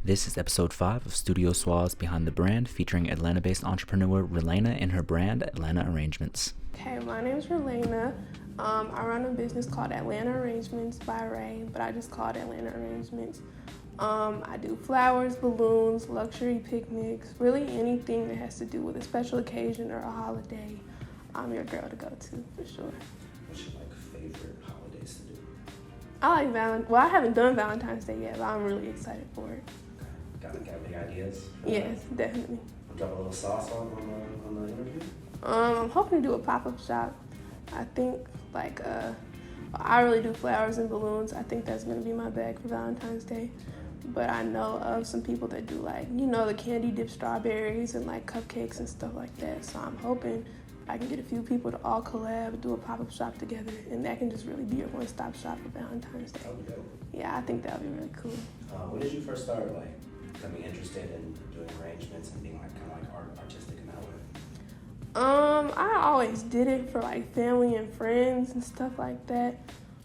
This is episode 5 of Studio Suave's Behind the Brand, featuring Atlanta-based entrepreneur Ralaina and her brand, ATL Arrangements. Hey, my name is Ralaina. I run a business called ATL Arrangements by Ray, but I just call it ATL Arrangements. I do flowers, balloons, luxury picnics, really anything that has to do with a special occasion or a holiday. I'm your girl to go to, for sure. What's your favorite holidays to do? I like I haven't done Valentine's Day yet, but I'm really excited for it. Okay. Got any ideas? Yes, definitely. Drop a little sauce on the interview? I'm hoping to do a pop-up shop. I think I really do flowers and balloons. I think that's gonna be my bag for Valentine's Day. But I know of some people that do the candy dipped strawberries and cupcakes and stuff like that. So I'm hoping I can get a few people to all collab, do a pop-up shop together, and that can just really be a one-stop shop for Valentine's Day. That would be dope. Yeah, I think that would be really cool. When did you first start becoming interested in doing arrangements and being artistic in that way? I always did it for family and friends and stuff like that.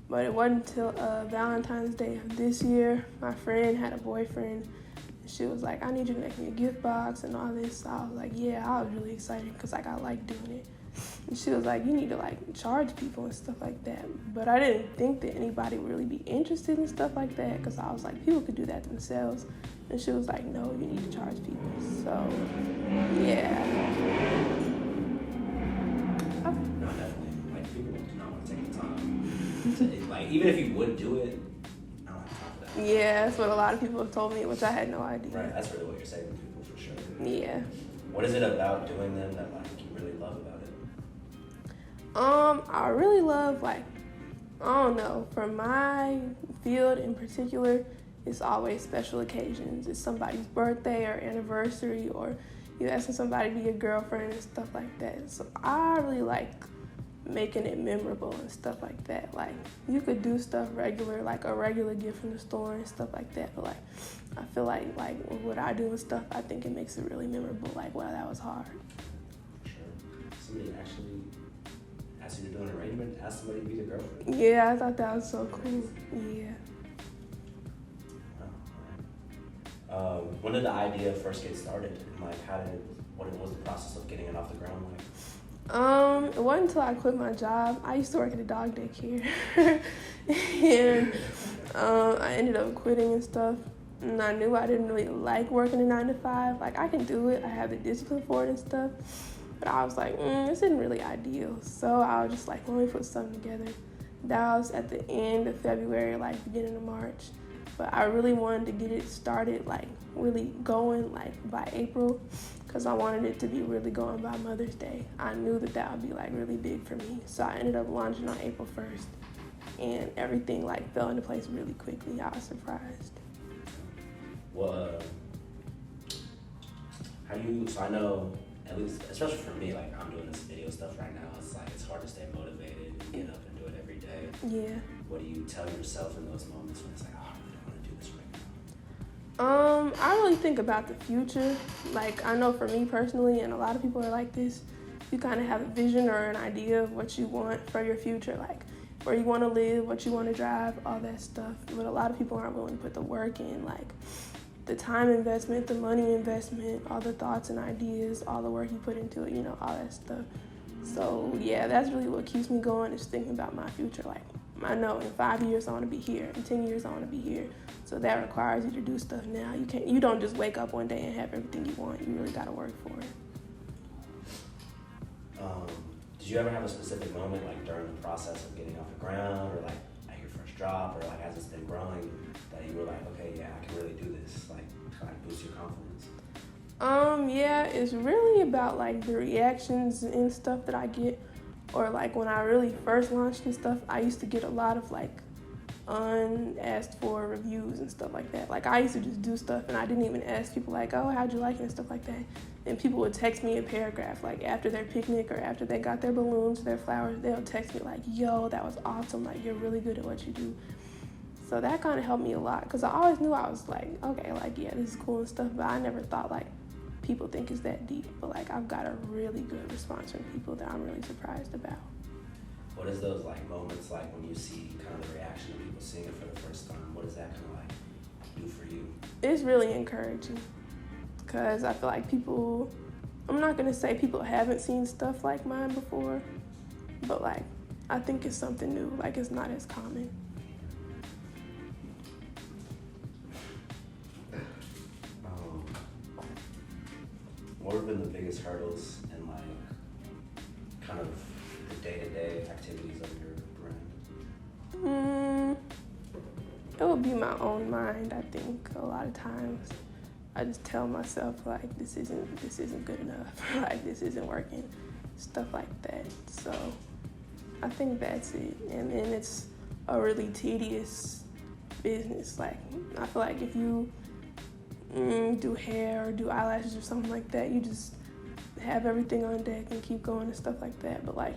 But it wasn't until Valentine's Day of this year, my friend had a boyfriend. She was like, I need you to make me a gift box and all this. So I was like, yeah, I was really excited because I like doing it. And she was like, you need to charge people and stuff like that. But I didn't think that anybody would really be interested in stuff like that because I was like, people could do that themselves. And she was like, no, you need to charge people. So, yeah. No, definitely. People do not want to take the time. Even if you would do it, I don't have time for that. Yeah, that's what a lot of people have told me, which I had no idea. Right, that's really what you're saving people for sure. Yeah. What is it about doing them that you really love about it? I really love I don't know, for my field in particular, it's always special occasions. It's somebody's birthday or anniversary, or you asking somebody to be your girlfriend and stuff like that. So I really like making it memorable and stuff like that. You could do stuff regular, a regular gift from the store and stuff like that, but I feel like what I do and stuff, I think it makes it really memorable. Wow, that was hard. Sure. Somebody actually asked you to do an arrangement, asked somebody to be their girlfriend? Yeah, I thought that was so cool. Yeah. When did the idea first get started? And what was the process of getting it off the ground like? It wasn't until I quit my job. I used to work at a dog daycare. And I ended up quitting and stuff. And I knew I didn't really like working a 9 to 5. I can do it. I have the discipline for it and stuff. But I was like, this isn't really ideal. So I was just let me put something together. That was at the end of February, beginning of March. But I really wanted to get it started, really going, by April, because I wanted it to be really going by Mother's Day. I knew that would be, really big for me. So I ended up launching on April 1st, and everything, fell into place really quickly. I was surprised. Well, so I know, at least, especially for me, I'm doing this video stuff right now, it's hard to stay motivated and get up and do it every day. Yeah. What do you tell yourself in those moments when it's I really don't want to do this right now? I really think about the future. I know for me personally, and a lot of people are like this, you kind of have a vision or an idea of what you want for your future, where you want to live, what you want to drive, all that stuff. But a lot of people aren't willing to put the work in, the time investment, the money investment, all the thoughts and ideas, all the work you put into it, all that stuff. So yeah, that's really what keeps me going, is thinking about my future. I know in 5 years I want to be here, in 10 years I want to be here. So that requires you to do stuff now. You don't just wake up one day and have everything you want. You really got to work for it. Did you ever have a specific moment, during the process of getting off the ground, or at your first drop, or as it's been growing, that you were okay, yeah, I can really do this, boost your confidence? Yeah, it's really about the reactions and stuff that I get, or when I really first launched and stuff, I used to get a lot of unasked for reviews and stuff like that. I used to just do stuff and I didn't even ask people oh, how'd you like it and stuff like that. And people would text me a paragraph after their picnic or after they got their balloons, their flowers, they'll text me yo, that was awesome, you're really good at what you do. So that kind of helped me a lot, because I always knew I was okay, yeah, this is cool and stuff, but I never thought people think it's that deep. But I've got a really good response from people that I'm really surprised about. What is those moments when you see kind of the reaction of people seeing it for the first time? What is that kind of do for you? It's really encouraging because I feel like people, I'm not going to say people haven't seen stuff like mine before, but like I think it's something new, like it's not as common. What have been the biggest hurdles in like kind of the day-to-day activities of your brand? It would be my own mind. I think a lot of times I just tell myself like this isn't good enough, like this isn't working, stuff like that. So I think that's it. And then it's a really tedious business. Like I feel like if you do hair or do eyelashes or something like that, you just have everything on deck and keep going and stuff like that. But like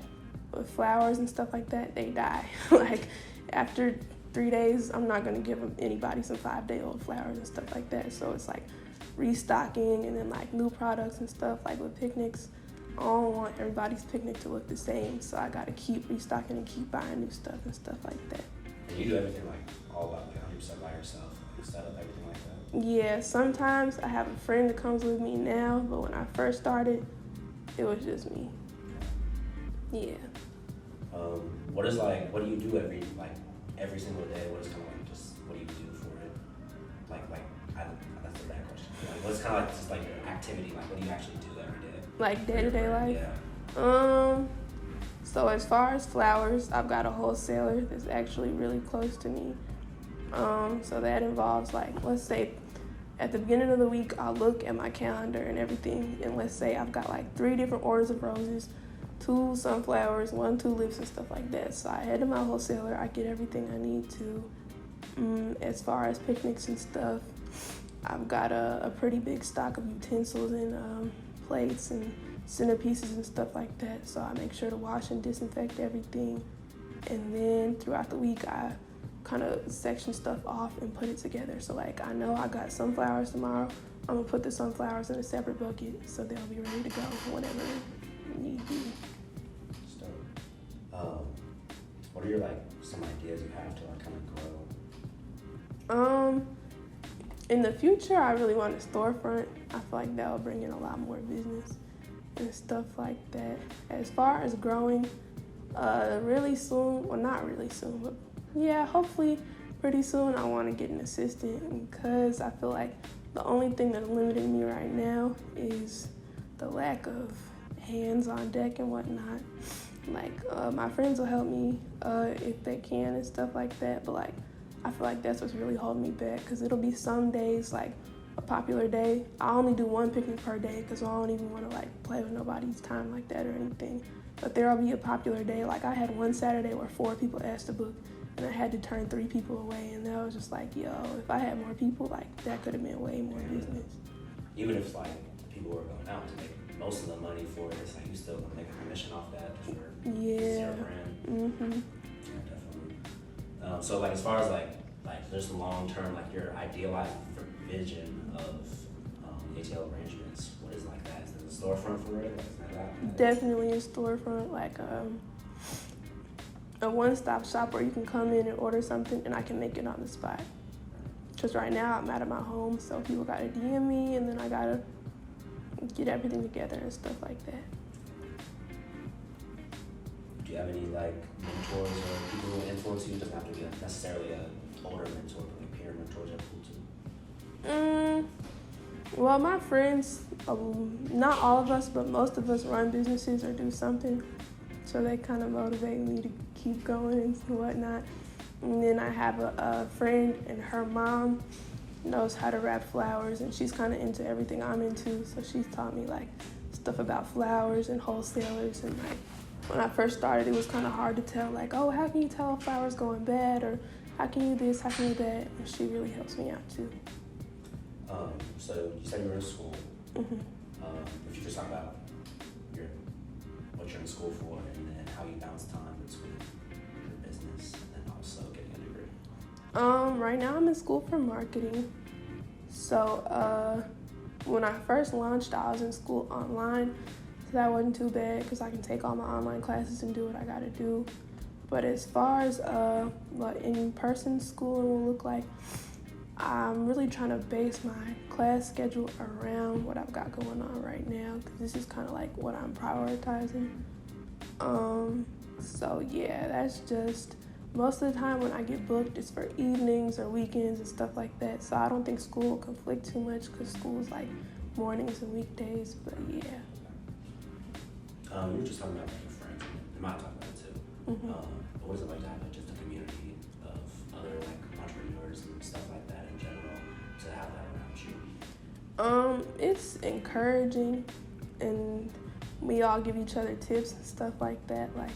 with flowers and stuff like that, they die. Like after 3 days, I'm not gonna give anybody some 5-day-old flowers and stuff like that. So it's like restocking and then like new products and stuff. Like with picnics, I don't want everybody's picnic to look the same, so I gotta keep restocking and keep buying new stuff and stuff like that. And you do everything like all about like 100% by yourself, like set up everything like that? Yeah, sometimes I have a friend that comes with me now, but when I first started, it was just me. Yeah. What do you do every single day? What is kind of like just, what do you do for it? That's a bad question. Like, what's kind of like just like your activity? Like, what do you actually do every day? Like day-to-day life? Yeah. So as far as flowers, I've got a wholesaler that's actually really close to me. So that involves like, let's say at the beginning of the week, I'll look at my calendar and everything, and let's say I've got like 3 different orders of roses, 2 sunflowers, 1 tulips and stuff like that. So I head to my wholesaler, I get everything I need to. As far as picnics and stuff, I've got a pretty big stock of utensils and plates and centerpieces and stuff like that. So I make sure to wash and disinfect everything. And then throughout the week, I kind of section stuff off and put it together. So like I know I got sunflowers tomorrow, I'm gonna put the sunflowers in a separate bucket so they'll be ready to go whenever need be. What are your like some ideas you have to like kind of grow? In the future, I really want a storefront. I feel like that will bring in a lot more business and stuff like that. As far as growing, really soon, well not really soon, but yeah, hopefully pretty soon I want to get an assistant, because I feel like the only thing that's limiting me right now is the lack of hands on deck and whatnot. Like my friends will help me if they can and stuff like that, but like I feel like that's what's really holding me back, because it'll be some days like a popular day, I only do 1 picnic per day because I don't even want to like play with nobody's time like that or anything. But there'll be a popular day, like I had one Saturday where 4 people asked to book and I had to turn 3 people away, and that was just like, yo, if I had more people, like that could have been way more business. Even if like people were going out to make most of the money for it, it's like you still gonna make a commission off that for your brand. Yeah, definitely. So like as far as like just long term, like your idealized vision of ATL Arrangements, what is like that? Is there a storefront for it? Like, is that? Definitely a storefront, like a one-stop shop where you can come in and order something and I can make it on the spot. Because right now I'm out of my home, so people gotta DM me and then I gotta get everything together and stuff like that. Do you have any like mentors or people who influence you? It doesn't have to be necessarily an older mentor, but like peer mentors are cool too. Well, my friends, not all of us, but most of us run businesses or do something. So they kind of motivate me to keep going and whatnot. And then I have a friend, and her mom knows how to wrap flowers, and she's kind of into everything I'm into. So she's taught me like stuff about flowers and wholesalers. And like when I first started, it was kind of hard to tell, like, oh, how can you tell if flowers going bad, or how can you this, how can you that? And she really helps me out too. So you said you were in school. If you just talk about what you're in school for, and then how you balance time between your business and also getting a degree. Right now I'm in school for marketing. So when I first launched, I was in school online. So that wasn't too bad because I can take all my online classes and do what I gotta do. But as far as what in-person schooling will look like, I'm really trying to base my class schedule around what I've got going on right now, because this is kind of like what I'm prioritizing. So yeah, that's just most of the time when I get booked, it's for evenings or weekends and stuff like that. So I don't think school will conflict too much because school's like mornings and weekdays. But yeah. You were just talking about like your friends. You might talk about it too. Mm-hmm. But what is it like to have like, just a community of other like entrepreneurs and stuff like that in general to have that around you? It's encouraging, and we all give each other tips and stuff like that. Like,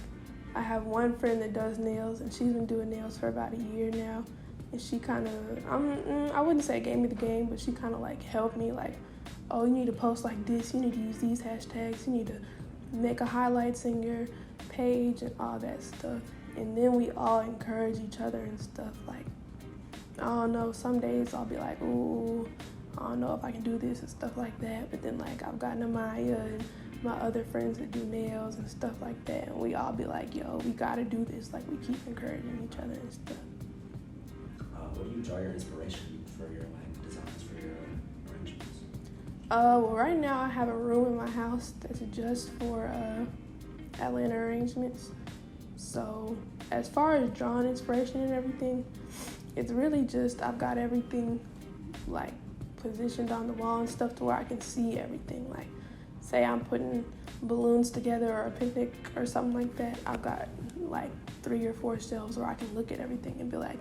I have one friend that does nails, and she's been doing nails for about a year now. And she kind of, I wouldn't say gave me the game, but she kind of like helped me. Like, oh, you need to post like this. You need to use these hashtags. You need to make a highlights in your page and all that stuff. And then we all encourage each other and stuff. Like, I don't know, some days I'll be like, ooh, I don't know if I can do this and stuff like that. But then like I've gotten Amaya and my other friends that do nails and stuff like that. And we all be like, yo, we gotta do this. Like, we keep encouraging each other and stuff. Where do you draw your inspiration for your like designs for your arrangements? Well, right now I have a room in my house that's just for Atlanta Arrangements. So as far as drawing inspiration and everything, it's really just I've got everything like positioned on the wall and stuff to where I can see everything. Like, say I'm putting balloons together or a picnic or something like that, I've got like 3 or 4 shelves where I can look at everything and be like,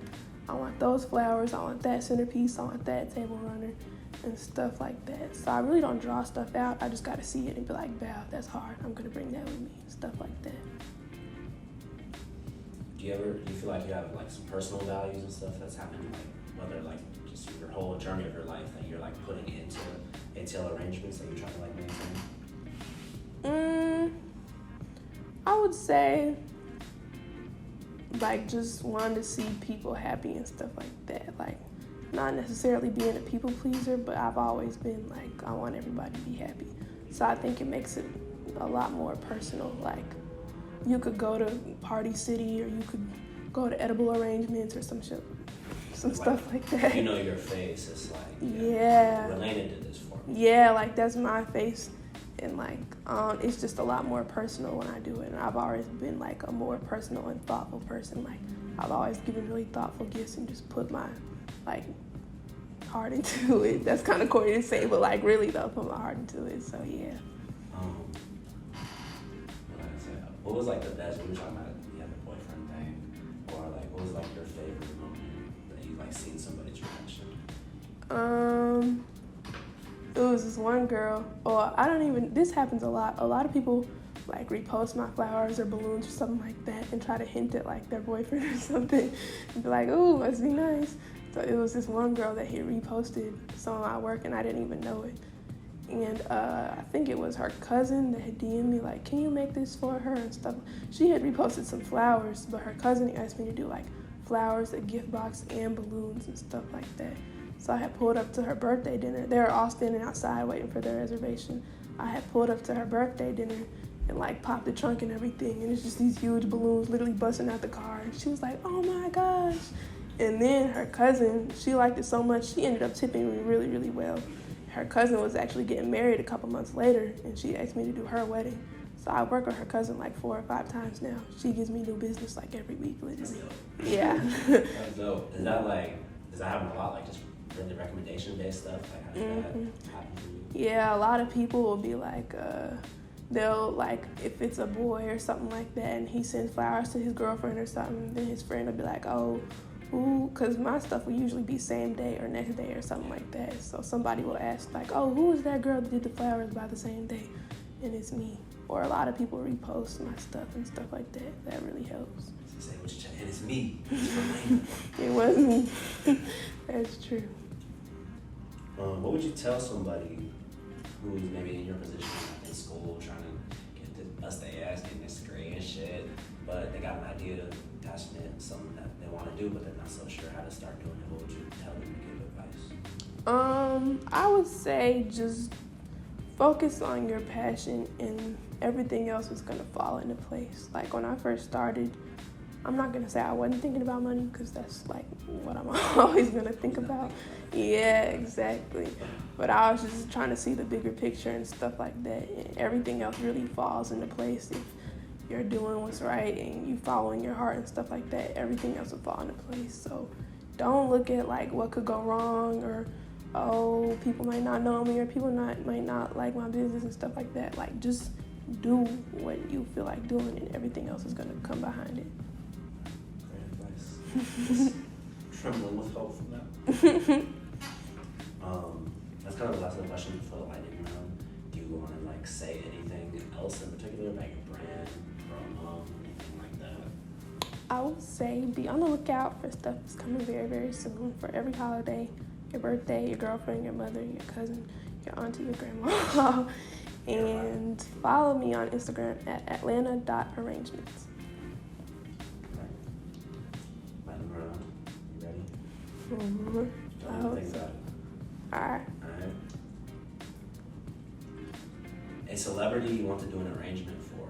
I want those flowers, I want that centerpiece, I want that table runner and stuff like that. So I really don't draw stuff out, I just gotta see it and be like, wow, that's hard, I'm gonna bring that with me and stuff like that. Do you feel like you have like some personal values and stuff that's happened, like whether like just your whole journey of your life that you're like putting into ATL Arrangements that you're trying to like maintain? I would say like just wanting to see people happy and stuff like that. Like, not necessarily being a people pleaser, but I've always been like, I want everybody to be happy. So I think it makes it a lot more personal. Like, you could go to Party City or you could go to Edible Arrangements or some shit, some like, stuff like that. You know your face, it's like, yeah. Ralaina did this for me. Yeah, like that's my face. And like, it's just a lot more personal when I do it. And I've always been like a more personal and thoughtful person. Like, I've always given really thoughtful gifts and just put my like heart into it. That's kind of corny to say, but like really though, put my heart into it. So yeah. What was like the best, we were talking about you had the boyfriend thing, or like what was like your favorite moment that you like seen somebody's reaction? It was this one girl, or this happens a lot. A lot of people like repost my flowers or balloons or something like that and try to hint at like their boyfriend or something and be like, ooh, must be nice. So it was this one girl that had reposted some of my work and I didn't even know it. And I think it was her cousin that had DM'd me like, can you make this for her and stuff. She had reposted some flowers, but her cousin asked me to do like flowers, a gift box, and balloons and stuff like that. So I had pulled up to her birthday dinner. They were all standing outside waiting for their reservation. I had pulled up to her birthday dinner and like popped the trunk and everything. And it's just these huge balloons literally busting out the car. And she was like, oh my gosh. And then her cousin, she liked it so much, she ended up tipping me really, really well. Her cousin was actually getting married a couple months later, and she asked me to do her wedding. So I work with her cousin like 4 or 5 times now. She gives me new business like every week, literally. Yeah. That's dope. Does that happen a lot, like just really recommendation-based stuff? Like, how does that happen for you? Yeah, a lot of people will be like, they'll like, if it's a boy or something like that, and he sends flowers to his girlfriend or something, then his friend will be like, oh, ooh, because my stuff will usually be same day or next day or something like that. So somebody will ask like, oh, who is that girl that did the flowers by the same day? And it's me. Or a lot of people repost my stuff and stuff like that. That really helps. So say what you and it's me. It was me. That's true. What would you tell somebody who's maybe in your position like in school trying to get bust their ass, getting this degree and shit, but they got an idea to passionate, something that they want to do, but they're not so sure how to start doing it? What would you tell them to give advice? I would say just focus on your passion and everything else is going to fall into place. Like when I first started, I'm not gonna say I wasn't thinking about money because that's like what I'm always gonna think about. Yeah, exactly. But I was just trying to see the bigger picture and stuff like that. And everything else really falls into place if you're doing what's right and you following your heart and stuff like that. Everything else will fall into place. So don't look at like what could go wrong or oh, people might not know me or people might not like my business and stuff like that. Like just do what you feel like doing and everything else is gonna come behind it. Great advice. Trembling with hope from that. That's kind of the last question for the lightning round. Do you want to like say anything else in particular about your brand, promo, anything like that? I would say be on the lookout for stuff that's coming very, very soon for every holiday, your birthday, your girlfriend, your mother, your cousin, your auntie, your grandma. And follow me on Instagram at atlanta.arrangements. Lightning round. You ready? Mm-hmm. I hope so. All right. A celebrity you want to do an arrangement for?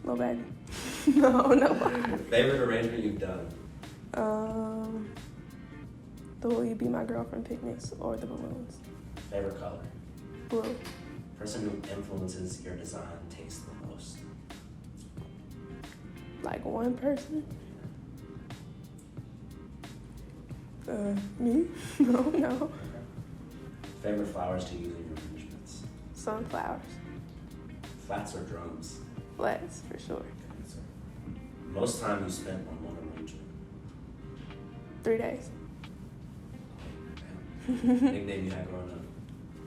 No, baby. No, nobody. Favorite arrangement you've done? The Will You Be My Girlfriend picnics or the balloons. Favorite color? Blue. Person who influences your design taste the most? Like one person? Me? No. Favorite flowers to use in your arrangements? Sunflowers. Flats or drums? Flats, for sure. Most time you spent on one arrangement? 3 days. Nickname you had growing up?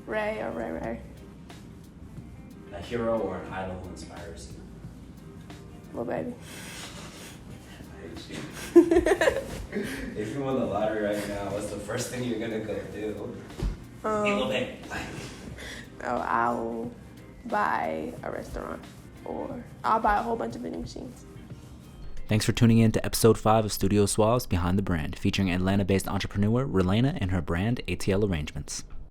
Ray or Ray. A hero or an idol who inspires you? Little baby. I hate you. If you won the lottery right now, what's the first thing you're gonna go do? Hey, little baby. Oh, I'll buy a restaurant or I'll buy a whole bunch of vending machines. Thanks for tuning in to episode 5 of Studio Suave's Behind the Brand, featuring Atlanta-based entrepreneur Ralaina and her brand ATL Arrangements.